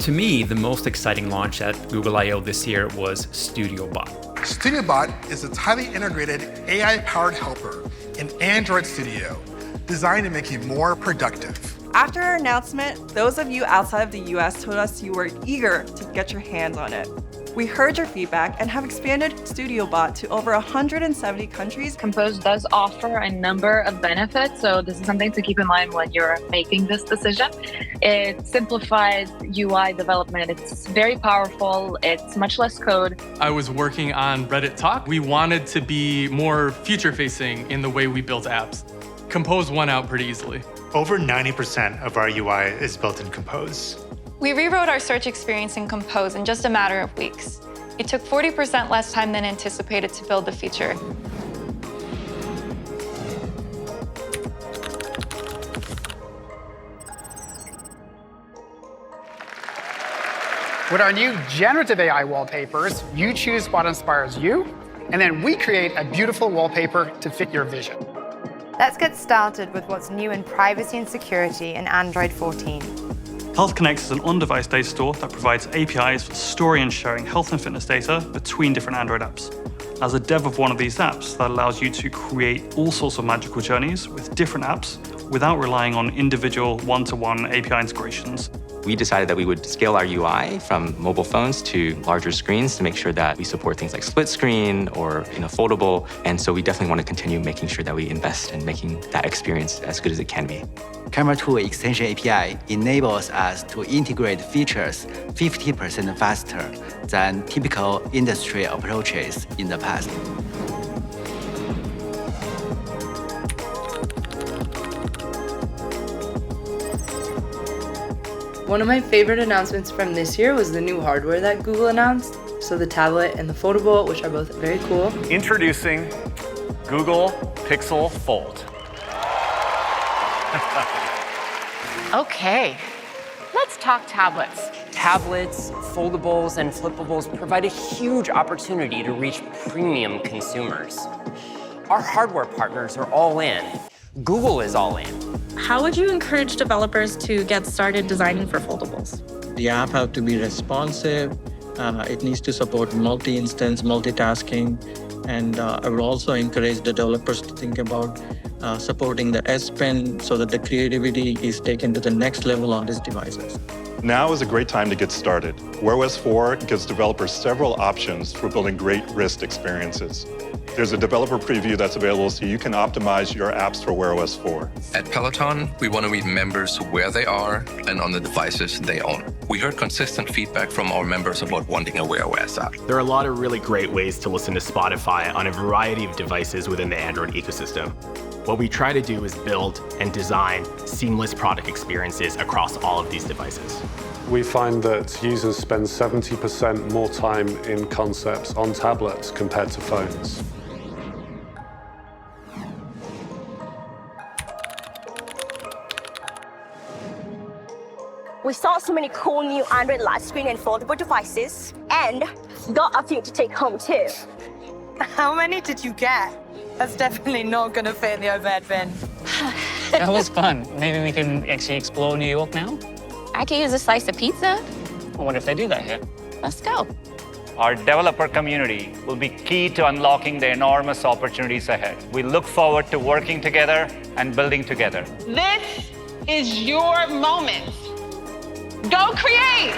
To me, the most exciting launch at Google I/O this year was StudioBot. StudioBot is a tightly integrated AI-powered helper in Android Studio, designed to make you more productive. After our announcement, those of you outside of the US told us you were eager to get your hands on it. We heard your feedback and have expanded StudioBot to over 170 countries. Compose does offer a number of benefits, so this is something to keep in mind when you're making this decision. It simplifies UI development. It's very powerful. It's much less code. I was working on Reddit Talk. We wanted to be more future-facing in the way we built apps. Compose won out pretty easily. Over 90% of our UI is built in Compose. We rewrote our search experience in Compose in just a matter of weeks. It took 40% less time than anticipated to build the feature. With our new generative AI wallpapers, you choose what inspires you, and then we create a beautiful wallpaper to fit your vision. Let's get started with what's new in privacy and security in Android 14. Health Connect is an on-device data store that provides APIs for storing and sharing health and fitness data between different Android apps. As a dev of one of these apps, that allows you to create all sorts of magical journeys with different apps without relying on individual one-to-one API integrations. We decided that we would scale our UI from mobile phones to larger screens to make sure that we support things like split screen or foldable. And so we definitely want to continue making sure that we invest in making that experience as good as it can be. Camera Tool Extension API enables us to integrate features 50% faster than typical industry approaches in the past. One of my favorite announcements from this year was the new hardware that Google announced. So the tablet and the foldable, which are both very cool. Introducing Google Pixel Fold. Okay, let's talk tablets. Tablets, foldables, and flippables provide a huge opportunity to reach premium consumers. Our hardware partners are all in. Google is all in. How would you encourage developers to get started designing for foldables? The app has to be responsive. It needs to support multi-instance, multitasking. And I would also encourage the developers to think about supporting the S Pen so that the creativity is taken to the next level on these devices. Now is a great time to get started. Wear OS 4 gives developers several options for building great wrist experiences. There's a developer preview that's available so you can optimize your apps for Wear OS 4. At Peloton, we want to meet members where they are and on the devices they own. We heard consistent feedback from our members about wanting a Wear OS app. There are a lot of really great ways to listen to Spotify on a variety of devices within the Android ecosystem. What we try to do is build and design seamless product experiences across all of these devices. We find that users spend 70% more time in concepts on tablets compared to phones. We saw so many cool new Android large screen and foldable devices, and got a few to take home too. How many did you get? That's definitely not going to fit in the overhead bin. That was fun. Maybe we can actually explore New York now? I could use a slice of pizza. I wonder if they do that here. Let's go. Our developer community will be key to unlocking the enormous opportunities ahead. We look forward to working together and building together. This is your moment. Go create!